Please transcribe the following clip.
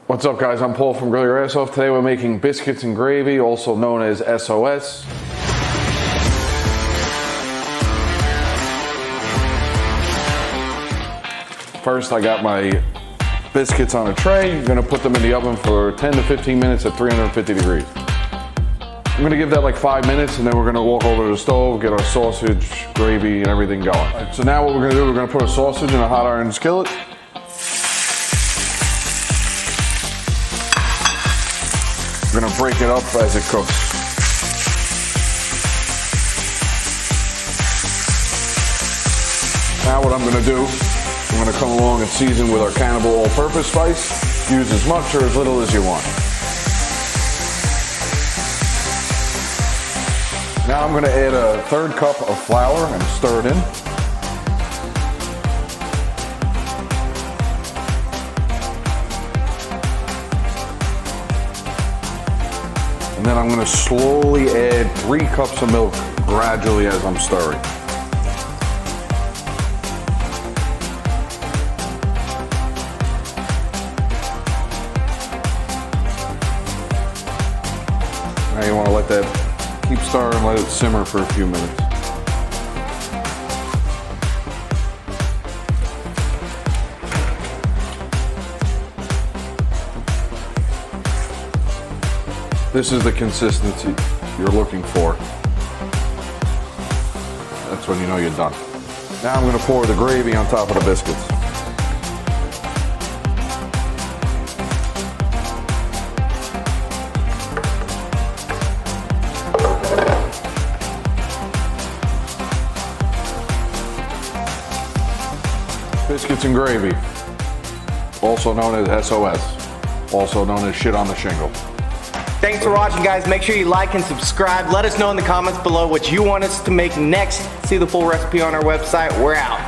What's up, guys? I'm Paul from Grill Your Ass Off. Today we're making biscuits and gravy, also known as SOS. First, I got my biscuits on a tray. I'm gonna put them in the oven for 10 to 15 minutes at 350 degrees. I'm gonna give that like 5 minutes, and then we're gonna walk over to the stove, get our sausage, gravy, and everything going. Right, so now what we're gonna do, we're gonna put a sausage in a hot iron skillet. We're gonna break it up as it cooks. Now what I'm gonna do, I'm gonna come along and season with our Cannibal all-purpose spice. Use as much or as little as you want. Now I'm gonna add a 1/3 cup of flour and stir it in. And then I'm gonna slowly add 3 cups of milk gradually as I'm stirring. Now you wanna let that, keep stirring, let it simmer for a few minutes. This is the consistency you're looking for. That's when you know you're done. Now I'm gonna pour the gravy on top of the biscuits. Biscuits and gravy, also known as SOS, also known as shit on the shingle. Thanks for watching, guys. Make sure you like and subscribe. Let us know in the comments below what you want us to make next. See the full recipe on our website. We're out.